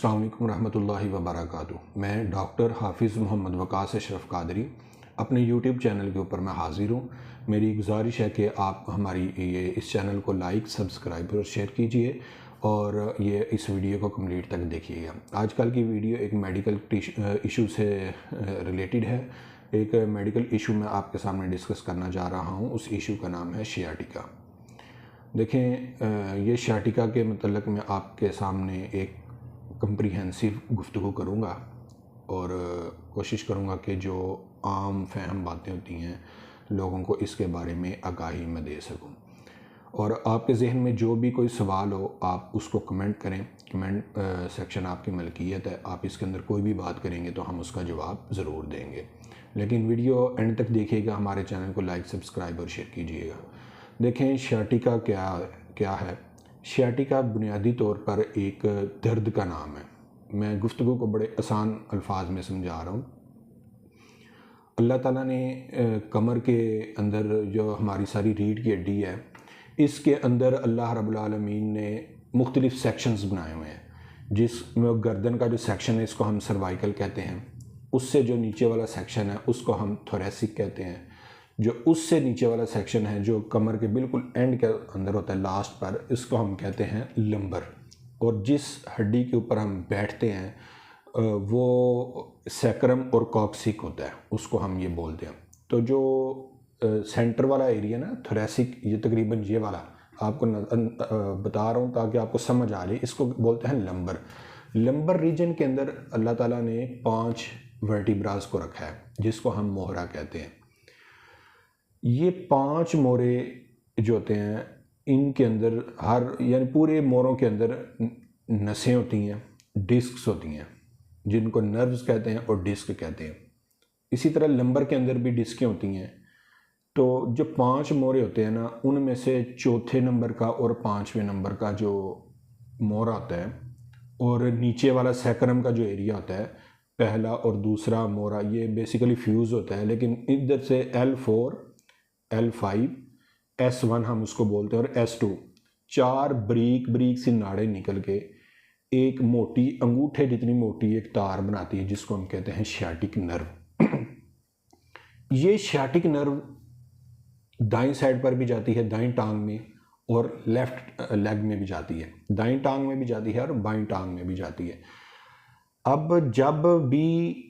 अस्सलाम वालेकुम रहमतुल्लाहि व बरकातुहू। मैं डॉक्टर हाफिज़ मोहम्मद वकास अशरफ कादरी अपने यूट्यूब चैनल के ऊपर मैं हाज़िर हूँ। मेरी गुजारिश है कि आप हमारी इस चैनल को लाइक, सब्सक्राइब और शेयर कीजिए और ये इस वीडियो को कंप्लीट तक देखिएगा। आजकल की वीडियो एक मेडिकल इशू से रिलेटेड है। एक मेडिकल इशू मैं आपके सामने डिस्कस करना जा रहा हूँ। उस इशू का नाम है शियाटिका। देखें, ये शियाटिका के मतलब मैं आपके सामने एक कंप्रीहेंसिव गुफ्तगू करूँगा और कोशिश करूँगा कि जो आम फहम बातें होती हैं लोगों को इसके बारे में आगाही मैं दे सकूँ। और आपके जहन में जो भी कोई सवाल हो आप उसको कमेंट करें। कमेंट सेक्शन आपकी मलकियत है, आप इसके अंदर कोई भी बात करेंगे तो हम उसका जवाब ज़रूर देंगे। लेकिन वीडियो एंड तक देखिएगा, हमारे चैनल को लाइक, सब्सक्राइब और शेयर कीजिएगा। देखें, शियाटिका क्या है। शियाटिका बुनियादी तौर पर एक दर्द का नाम है। मैं गुफ्तगू को बड़े आसान अल्फाज में समझा रहा हूँ। अल्लाह ताला ने कमर के अंदर जो हमारी सारी रीढ़ की हड्डी है, इसके अंदर अल्लाह रब्बुल आलमीन ने मुख्तलिफ़ सेक्शंस बनाए हुए हैं। जिसमें गर्दन का जो सेक्शन है इसको हम सर्वाइकल कहते हैं, उससे जो नीचे वाला सेक्शन है उसको हम थोरेसिक कहते हैं, जो उससे नीचे वाला सेक्शन है जो कमर के बिल्कुल एंड के अंदर होता है लास्ट पर, इसको हम कहते हैं लंबर। और जिस हड्डी के ऊपर हम बैठते हैं वो सैक्रम और कॉक्सिक होता है, उसको हम ये बोलते हैं। तो जो सेंटर वाला एरिया ना थोरेसिक, ये तकरीबन ये वाला आपको बता रहा हूँ ताकि आपको समझ आ जाए, इसको बोलते हैं लंबर। लंबर रीजन के अंदर अल्लाह ताला ने 5 वर्टिब्रास को रखा है जिसको हम मोहरा कहते हैं। ये 5 मोरे जो होते हैं इनके अंदर यानी पूरे मोरों के अंदर नसें होती हैं, डिस्क्स होती हैं जिनको नर्व्स कहते हैं और डिस्क कहते हैं। इसी तरह लंबर के अंदर भी डिस्कें होती हैं। तो जो 5 मोरे होते हैं ना, उनमें से चौथे नंबर का और 5वें नंबर का जो मोरा होता है और नीचे वाला सैक्रम का जो एरिया होता है, पहला और दूसरा मोरा ये बेसिकली फ्यूज़ होता है। लेकिन इधर से L4, L5, S1 हम उसको बोलते हैं और S2 4 ब्रीक सी नाड़ें निकल के एक मोटी अंगूठे जितनी मोटी एक तार बनाती है जिसको हम कहते हैं शियाटिक नर्व। ये शियाटिक नर्व दाईं साइड पर भी जाती है, दाईं टांग में, और लेफ्ट लेग में भी जाती है। दाईं टांग में भी जाती है और बाईं टांग में भी जाती है। अब जब भी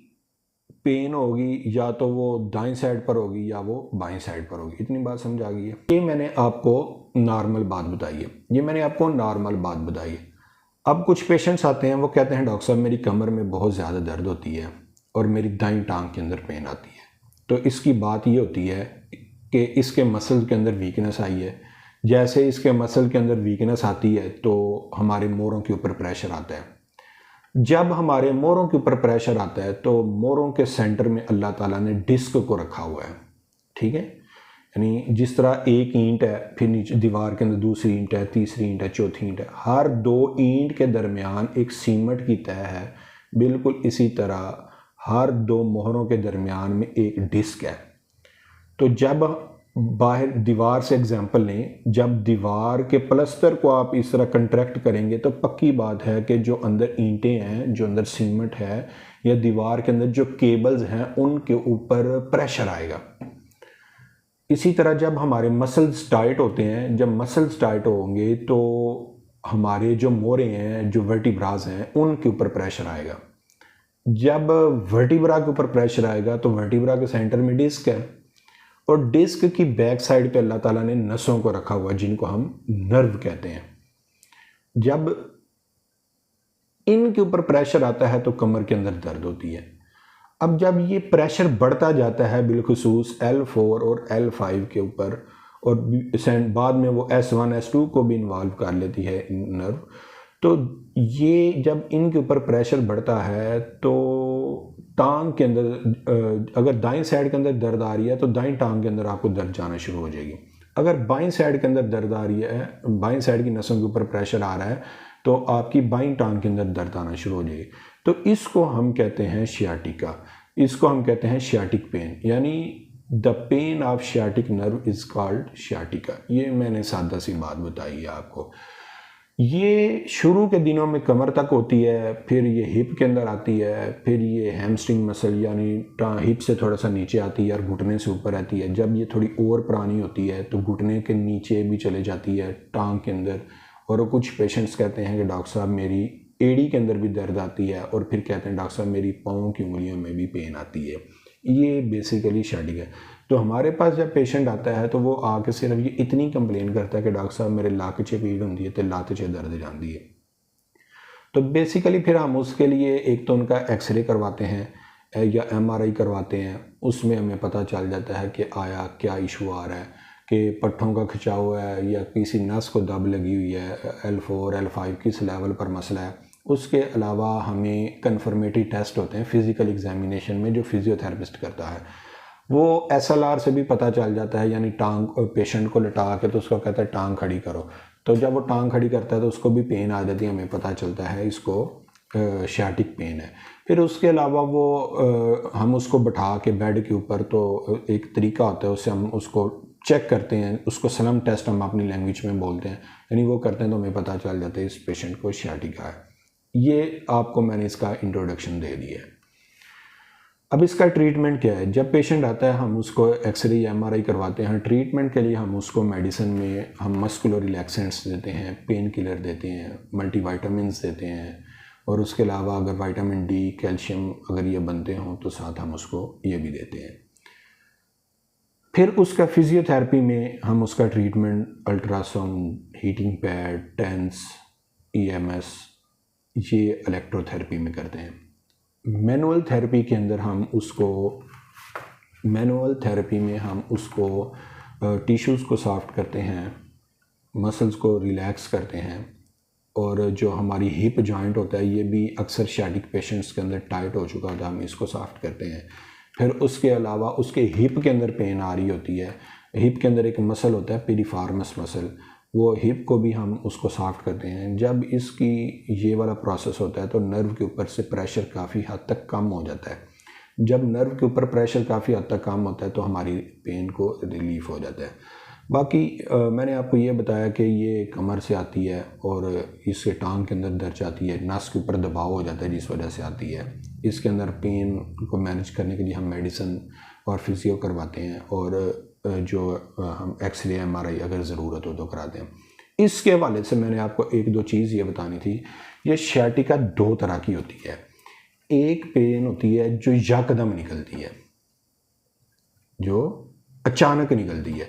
पेन होगी या तो वो दाईं साइड पर होगी या वो बाईं साइड पर होगी। इतनी बात समझ आ गई है। ये मैंने आपको नॉर्मल बात बताई है। अब कुछ पेशेंट्स आते हैं, वो कहते हैं डॉक्टर साहब मेरी कमर में बहुत ज़्यादा दर्द होती है और मेरी दाईं टांग के अंदर पेन आती है। तो इसकी बात ये होती है कि इसके मसल के अंदर वीकनेस आई है। जैसे इसके मसल के अंदर वीकनेस आती है तो हमारे मोरों के ऊपर प्रेशर आता है। जब हमारे मोरों के ऊपर प्रेशर आता है तो मोरों के सेंटर में अल्लाह ताला ने डिस्क को रखा हुआ है, ठीक है। यानी जिस तरह एक ईंट है, फिर नीचे दीवार के अंदर दूसरी ईंट है, तीसरी ईंट है, चौथी ईंट है, हर 2 ईंट के दरमियान एक सीमेंट की तह है। बिल्कुल इसी तरह हर 2 मोहरों के दरमियान में एक डिस्क है। तो जब बाहर दीवार से एग्जांपल लें, जब दीवार के प्लस्तर को आप इस तरह कंट्रैक्ट करेंगे तो पक्की बात है कि जो अंदर ईंटें हैं, जो अंदर सीमेंट है या दीवार के अंदर जो केबल्स हैं उनके ऊपर प्रेशर आएगा। इसी तरह जब हमारे मसल्स टाइट होते हैं, जब मसल्स टाइट होंगे तो हमारे जो मोरे हैं, जो वर्टिब्रास हैं, उनके ऊपर प्रेशर आएगा। जब वर्टिब्रा के ऊपर प्रेशर आएगा तो वर्टिब्रा के सेंटर में डिस्क है और डिस्क की बैक साइड पे अल्लाह ताला ने नसों को रखा हुआ जिनको हम नर्व कहते हैं। जब इनके ऊपर प्रेशर आता है तो कमर के अंदर दर्द होती है। अब जब ये प्रेशर बढ़ता जाता है बिलखुसूस L4 और L5 के ऊपर और बाद में वो S1, S2 को भी इन्वॉल्व कर लेती है नर्व, तो ये जब इनके ऊपर प्रेशर बढ़ता है तो टांग के अंदर अगर दाईं साइड के अंदर दर्द आ रही है तो दाईं टांग के अंदर आपको दर्द जाना शुरू हो जाएगी। अगर बाईं साइड के अंदर दर्द आ रही है, बाईं साइड की नसों के ऊपर प्रेशर आ रहा है तो आपकी बाईं टांग के अंदर दर्द आना शुरू हो जाएगी। तो इसको हम कहते हैं शियाटिका, इसको हम कहते हैं शियाटिक पेन, यानी the pain of sciatic nerve is called sciatica. ये मैंने सादा सी बात बताई है आपको। ये शुरू के दिनों में कमर तक होती है, फिर ये हिप के अंदर आती है, फिर ये हैमस्ट्रिंग मसल यानी हिप से थोड़ा सा नीचे आती है और घुटने से ऊपर आती है। जब ये थोड़ी और पुरानी होती है तो घुटने के नीचे भी चले जाती है, टांग के अंदर। और कुछ पेशेंट्स कहते हैं कि डॉक्टर साहब मेरी एड़ी के अंदर भी दर्द आती है, और फिर कहते हैं डॉक्टर साहब मेरी पाँव की उंगलियों में भी पेन आती है। ये बेसिकली शेडिंग है। तो हमारे पास जब पेशेंट आता है तो वो आके सिर्फ ये इतनी कंप्लेन करता है कि डॉक्टर साहब मेरे लक च पीड़ होंगी है तो लत च दर्द जाती है। तो बेसिकली फिर हम उसके लिए एक तो उनका एक्सरे करवाते हैं या एमआरआई करवाते हैं। उसमें हमें पता चल जाता है कि आया क्या इशू आ रहा है, कि पट्ठों का खिंचाव है या किसी नस को दब लगी हुई है, L4 L5 किस लेवल पर मसला है। उसके अलावा हमें कन्फर्मेटरी टेस्ट होते हैं फिज़िकल एग्जामिनेशन में जो फिजियोथेरेपिस्ट करता है। वो SLR से भी पता चल जाता है, यानी टांग पेशेंट को लटा के तो उसको कहता है टांग खड़ी करो। तो जब वो टांग खड़ी करता है तो उसको भी पेन आ जाती है, हमें पता चलता है इसको शार्टिक पेन है। फिर उसके अलावा वो हम उसको बैठा के बेड के ऊपर, तो एक तरीका होता है उससे हम उसको चेक करते हैं, उसको सलम टेस्ट हम अपनी लैंग्वेज में बोलते हैं, यानी वो करते हैं तो हमें पता चल जाता है इस पेशेंट को शार्टिका है। ये आपको मैंने इसका इंट्रोडक्शन दे दिया है। अब इसका ट्रीटमेंट क्या है? जब पेशेंट आता है हम उसको एक्सरे या एमआरआई करवाते हैं। ट्रीटमेंट के लिए हम उसको मेडिसिन में हम मस्कुलर रिलैक्सेंट्स देते हैं, पेन किलर देते हैं, मल्टीविटामिन्स देते हैं, और उसके अलावा अगर विटामिन डी कैल्शियम अगर ये बनते हों तो साथ हम उसको ये भी देते हैं। फिर उसका फिजियोथेरेपी में हम उसका treatment ultrasound, heating pad, TENS, EMS, ये इलेक्ट्रोथेरेपी में करते हैं। मैनुअल थेरेपी के अंदर हम उसको टिश्यूज़ को सॉफ्ट करते हैं, मसल्स को रिलैक्स करते हैं, और जो हमारी हिप जॉइंट होता है ये भी अक्सर शार्टिक पेशेंट्स के अंदर टाइट हो चुका था, हम इसको सॉफ्ट करते हैं। फिर उसके अलावा उसके हिप के अंदर पेन आ रही होती है, हिप के अंदर एक मसल होता है पिरिफॉर्मस मसल, वो हिप को भी हम उसको सॉफ्ट करते हैं। जब इसकी ये वाला प्रोसेस होता है तो नर्व के ऊपर से प्रेशर काफ़ी हद तक कम हो जाता है। जब नर्व के ऊपर प्रेशर काफ़ी हद तक कम होता है तो हमारी पेन को रिलीफ हो जाता है। बाकी मैंने आपको ये बताया कि ये कमर से आती है और इसके टांग के अंदर दर्द आती है, नस के ऊपर दबाव हो जाता है जिस वजह से आती है। इसके अंदर पेन को मैनेज करने के लिए हम मेडिसिन और फिजियो करवाते हैं, और जो हम एक्सरे एमआरआई अगर ज़रूरत हो तो कराते हैं। इसके हवाले से मैंने आपको एक दो चीज़ ये बतानी थी। ये शार्टिका दो तरह की होती है। एक पेन होती है जो यकदम निकलती है, जो अचानक निकलती है।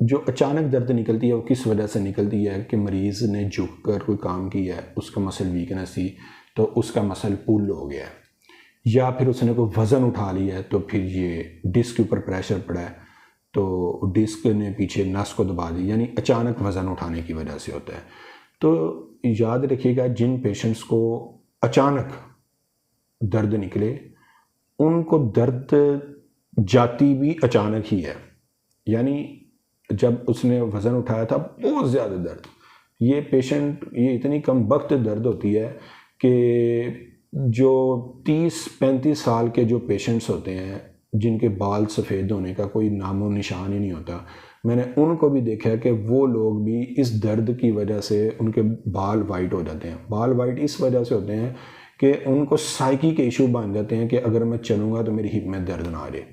जो अचानक दर्द निकलती है वो किस वजह से निकलती है कि मरीज़ ने झुक कर कोई काम किया है, उसका मसल वीकनेस थी तो उसका मसल पुल हो गया है, या फिर उसने कोई वज़न उठा लिया है तो फिर ये डिस्क के ऊपर प्रेशर पड़ा है तो डिस्क ने पीछे नस को दबा दी, यानी अचानक वज़न उठाने की वजह से होता है। तो याद रखिएगा जिन पेशेंट्स को अचानक दर्द निकले उनको दर्द जाती भी अचानक ही है, यानी जब उसने वज़न उठाया था बहुत ज़्यादा दर्द। ये पेशेंट ये इतनी कम वक्त दर्द होती है कि जो 30-35 साल के जो पेशेंट्स होते हैं जिनके बाल सफ़ेद होने का कोई नामो निशान ही नहीं होता, मैंने उनको भी देखा है कि वो लोग भी इस दर्द की वजह से उनके बाल वाइट हो जाते हैं। बाल वाइट इस वजह से होते हैं कि उनको साइकी के इशू बन जाते हैं कि अगर मैं चलूँगा तो मेरी हिप में दर्द ना आ जाए।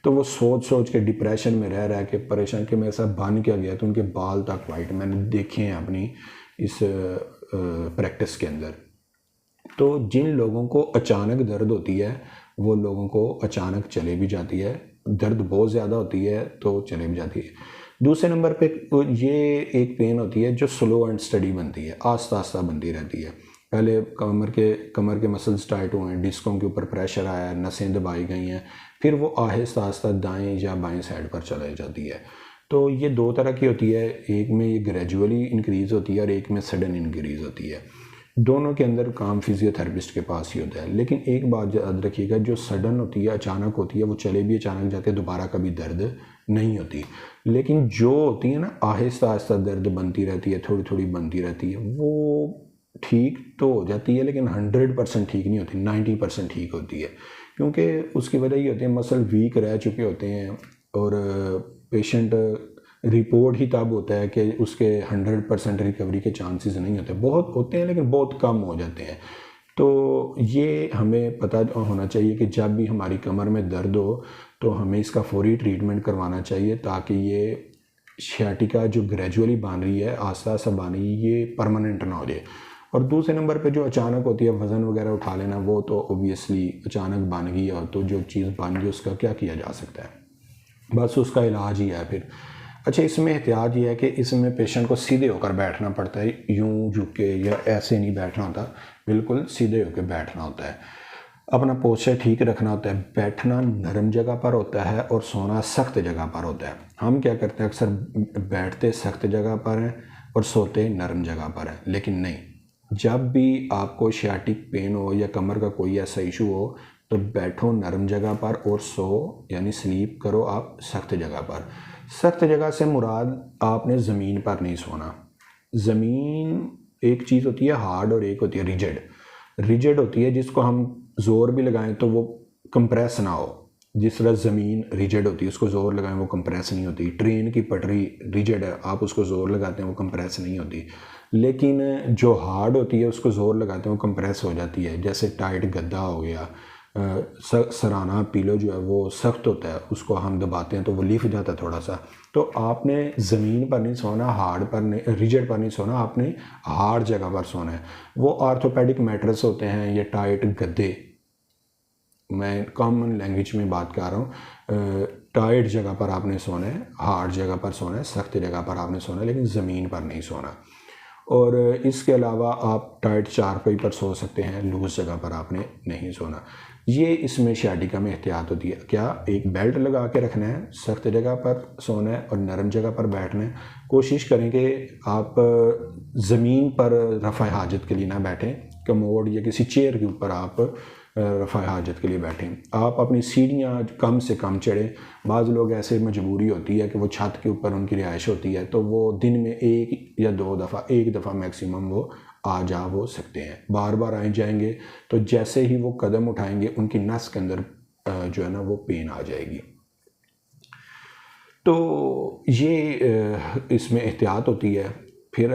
तो वो सोच के डिप्रेशन में रह के परेशान कि मेरे साथ बन क्या गया, तो उनके बाल तक वाइट मैंने देखे हैं अपनी इस प्रैक्टिस के अंदर। तो जिन लोगों को अचानक दर्द होती है वो लोगों को अचानक चले भी जाती है, दर्द बहुत ज़्यादा होती है तो चले भी जाती है। दूसरे नंबर पे ये एक पेन होती है जो स्लो एंड स्टडी बनती है, आस्ता आस्ता बनती रहती है। पहले कमर के मसल्स टाइट हुए हैं, डिस्कों के ऊपर प्रेशर आया है, नसें दबाई गई हैं, फिर वो आहिस्ता आहिस्ता दाएं या बाएं साइड पर चले जाती है। तो ये दो तरह की होती है, एक में ये ग्रेजुअली इंक्रीज़ होती है और एक में सडन इंक्रीज़ होती है। दोनों के अंदर काम फिजियोथेरेपिस्ट के पास ही होता है। लेकिन एक बात याद रखिएगा, जो सडन होती है अचानक होती है वो चले भी अचानक जाते हैं, दोबारा कभी दर्द नहीं होती। लेकिन जो होती है ना आहिस्ता आहिस्ता दर्द बनती रहती है, थोड़ी थोड़ी बनती रहती है, वो ठीक तो हो जाती है लेकिन 100% ठीक नहीं होती, 90% ठीक होती है। क्योंकि उसकी वजह ये होती है मसल वीक रह चुके होते हैं और पेशेंट रिपोर्ट ही तब होता है कि उसके 100% रिकवरी के चांसेस नहीं होते, बहुत होते हैं लेकिन बहुत कम हो जाते हैं। तो ये हमें पता होना चाहिए कि जब भी हमारी कमर में दर्द हो तो हमें इसका फौरी ट्रीटमेंट करवाना चाहिए, ताकि ये सियाटिका जो ग्रेजुअली बन रही है, आस्ता आस्ता बन रही है, ये परमानेंट ना हो जाए। और दूसरे नंबर पे जो अचानक होती है वज़न वगैरह उठा लेना, वो तो ओबियसली अचानक बन गई है, तो जो चीज़ बन गई उसका क्या किया जा सकता है, बस उसका इलाज ही है फिर। अच्छा, इसमें एहतियात ये है कि इसमें पेशेंट को सीधे होकर बैठना पड़ता है, यूं झुक के या ऐसे नहीं बैठना होता, बिल्कुल सीधे होकर बैठना होता है। अपना पोस्चर ठीक रखना होता है। बैठना नरम जगह पर होता है और सोना सख्त जगह पर होता है। हम क्या करते हैं, अक्सर बैठते सख्त जगह पर हैं और सोते नरम जगह पर हैं, लेकिन नहीं। जब भी आपको सियाटिक पेन हो या कमर का कोई ऐसा इशू हो तो बैठो नरम जगह पर और सो, यानी स्लीप करो आप सख्त जगह पर। सख्त जगह से मुराद आपने ज़मीन पर नहीं सोना। ज़मीन एक चीज़ होती है हार्ड और एक होती है रिजिड। रिजिड होती है जिसको हम ज़ोर भी लगाएं तो वो कंप्रेस ना हो, जिस तरह ज़मीन रिजिड होती है, उसको ज़ोर लगाएं वो कंप्रेस नहीं होती। ट्रेन की पटरी रिजिड है, आप उसको ज़ोर लगाते हैं वो कंप्रेस नहीं होती। लेकिन जो हार्ड होती है उसको ज़ोर लगाते हैं वो कंप्रेस हो जाती है। जैसे टाइट गद्दा हो गया, सराना पीलो जो है वो सख्त होता है, उसको हम दबाते हैं तो वो लिफ जाता है थोड़ा सा। तो आपने ज़मीन पर नहीं सोना, हार्ड पर नहीं, रिजिड पर नहीं सोना, आपने हार्ड जगह पर सोना है। वो आर्थोपेडिक मैट्रेस होते हैं या टाइट गद्दे, मैं कॉमन लैंग्वेज में बात कर रहा हूँ। टाइट जगह पर आपने सोना है, हार्ड जगह पर सोना है, सख्त जगह पर आपने सोना है, लेकिन ज़मीन पर नहीं सोना। और इसके अलावा आप टाइट चारपाई पर सो सकते हैं, लूज़ जगह पर आपने नहीं सोना। ये इसमें सियाटिका में एहतियात होती है। क्या, एक बेल्ट लगा के रखना है, सख्त जगह पर सोना है और नरम जगह पर बैठना है। कोशिश करें कि आप ज़मीन पर रफ़ा हाजत के लिए ना बैठें, कमोड या किसी चेयर के ऊपर आप रफ़ा हाजत के लिए बैठें। आप अपनी सीढ़ियाँ कम से कम चढ़ें। बाज़ लोग ऐसे मजबूरी होती है कि वो छत के ऊपर उनकी रिहाइश होती है, तो वो दिन में एक या दो दफ़ा, एक दफ़ा मैक्सिमम वो आ जा वो सकते हैं। बार बार आए जाएंगे तो जैसे ही वो कदम उठाएंगे उनकी नस के अंदर जो है ना वो पेन आ जाएगी। तो ये इसमें एहतियात होती है। फिर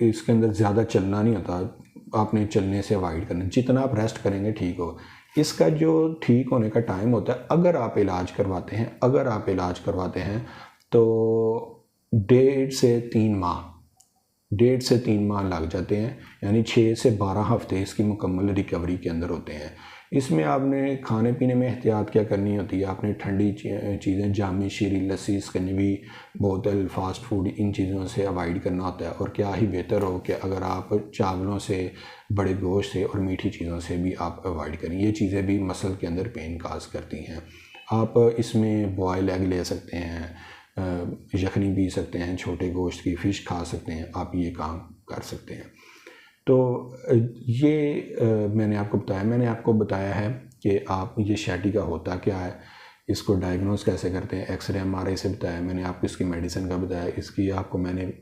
इसके अंदर ज़्यादा चलना नहीं होता, आपने चलने से अवॉइड करना, जितना आप रेस्ट करेंगे ठीक हो। इसका जो ठीक होने का टाइम होता है, अगर आप इलाज करवाते हैं तो 1.5 से 3 माह लग जाते हैं, यानी 6 से 12 हफ्ते इसकी मुकम्मल रिकवरी के अंदर होते हैं। इसमें आपने खाने पीने में एहतियात क्या करनी होती है, आपने ठंडी चीज़ें, जामी, शीरी, लस्सी, स्कंजवी, बोतल, फास्ट फूड, इन चीज़ों से अवॉइड करना होता है। और क्या ही बेहतर हो कि अगर आप चावलों से, बड़े गोश्त से और मीठी चीज़ों से भी आप अवॉइड करें। ये चीज़ें भी मसल के अंदर पेन काज करती हैं। आप इसमें बॉयल एग ले सकते हैं, यखनी पी सकते हैं, छोटे गोश्त की फ़िश खा सकते हैं, आप ये काम कर सकते हैं। तो ये मैंने आपको बताया है कि आप ये सियाटिका होता क्या है, इसको डायग्नोस कैसे करते हैं, एक्सरे एमआरआई से बताया मैंने आपको, इसकी मेडिसिन का बताया, इसकी आपको मैंने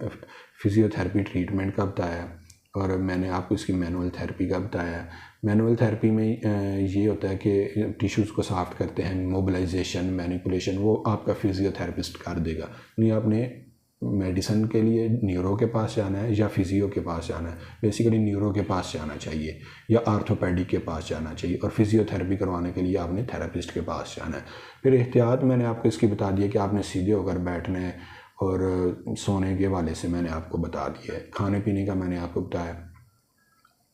फिज़ियोथेरेपी ट्रीटमेंट का बताया, और मैंने आपको इसकी मैनुअल थेरेपी का बताया। मैनुअल थेरेपी में ये होता है कि टिश्यूज़ को सॉफ्ट करते हैं, मोबिलाइजेशन, मैनिपुलेशन वो आपका फिज़ियोथेरेपिस्ट कर देगा। नहीं, आपने मेडिसिन के लिए न्यूरो के पास जाना है या फिजियो के पास जाना है। बेसिकली न्यूरो के पास जाना चाहिए या आर्थोपेडिक के पास जाना चाहिए, और फिजियोथेरेपी करवाने के लिए आपने थेरेपिस्ट के पास जाना है। फिर एहतियात मैंने आपको इसकी बता दी है कि आपने सीधे होकर बैठना है, और सोने के वाले से मैंने आपको बता दिया है, खाने पीने का मैंने आपको बताया।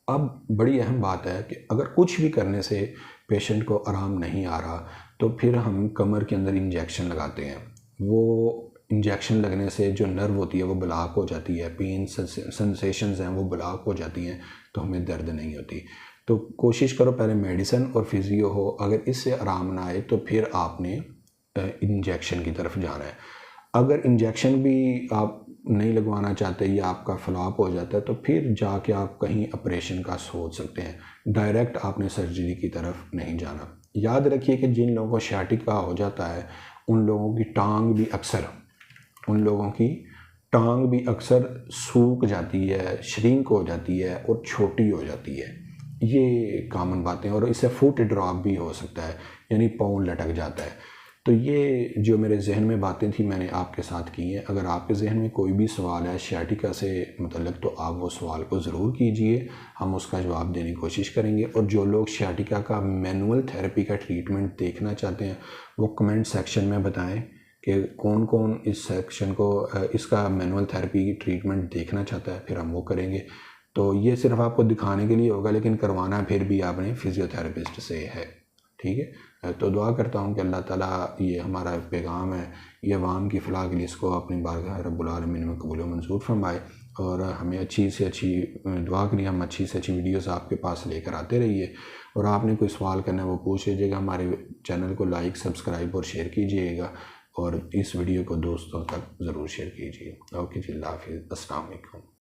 अब बड़ी अहम बात है कि अगर कुछ भी करने से पेशेंट को आराम नहीं आ रहा तो फिर हम कमर के अंदर इंजेक्शन लगाते हैं। वो इंजेक्शन लगने से जो नर्व होती है वो ब्लॉक हो जाती है, पेन सेंसेशंस हैं वो ब्लॉक हो जाती हैं, तो हमें दर्द नहीं होती। तो कोशिश करो पहले मेडिसिन और फिजियो हो, अगर इससे आराम ना आए तो फिर आपने इंजेक्शन की तरफ जाना है। अगर इंजेक्शन भी आप नहीं लगवाना चाहते या आपका फ्लॉप हो जाता है तो फिर जाके आप कहीं ऑपरेशन का सोच सकते हैं, डायरेक्ट आपने सर्जरी की तरफ नहीं जाना। याद रखिए कि जिन लोगों को सियाटिका हो जाता है उन लोगों की टांग भी अक्सर सूख जाती है, श्रिंक हो जाती है और छोटी हो जाती है। ये कॉमन बातें, और इससे फुट ड्रॉप भी हो सकता है, यानी पाँव लटक जाता है। तो ये जो मेरे जहन में बातें थी मैंने आपके साथ की हैं। अगर आपके जहन में कोई भी सवाल है सियाटिका से मतलब तो आप वो सवाल को ज़रूर कीजिए, हम उसका जवाब देने की कोशिश करेंगे। और जो लोग सियाटिका का मैनुअल थेरेपी का ट्रीटमेंट देखना चाहते हैं वो कमेंट सेक्शन में बताएं कि कौन कौन इस सेक्शन को इसका मैनुअल थेरेपी की ट्रीटमेंट देखना चाहता है, फिर हम वो करेंगे। तो ये सिर्फ आपको दिखाने के लिए होगा, लेकिन करवाना फिर भी आपने फिज़ियोथेरेपिस्ट से है। ठीक है, तो दुआ करता हूँ कि अल्लाह ताला ये हमारा पैगाम है ये अवाम की फ़लाह के लिए इसको अपनी बारगाह रब्बुल आलमीन में कबूल व मंजूर फरमाए और हमें अच्छी से अच्छी दुआ करिए, हम अच्छी से अच्छी वीडियोस आपके पास लेकर आते रहिए। और आपने कोई सवाल करना है वो पूछ लीजिएगा। हमारे चैनल को लाइक, सब्सक्राइब और शेयर कीजिएगा और इस वीडियो को दोस्तों तक ज़रूर शेयर कीजिए। ओके जी, अल्लाह हाफ़िज़, अस्सलाम वालेकुम।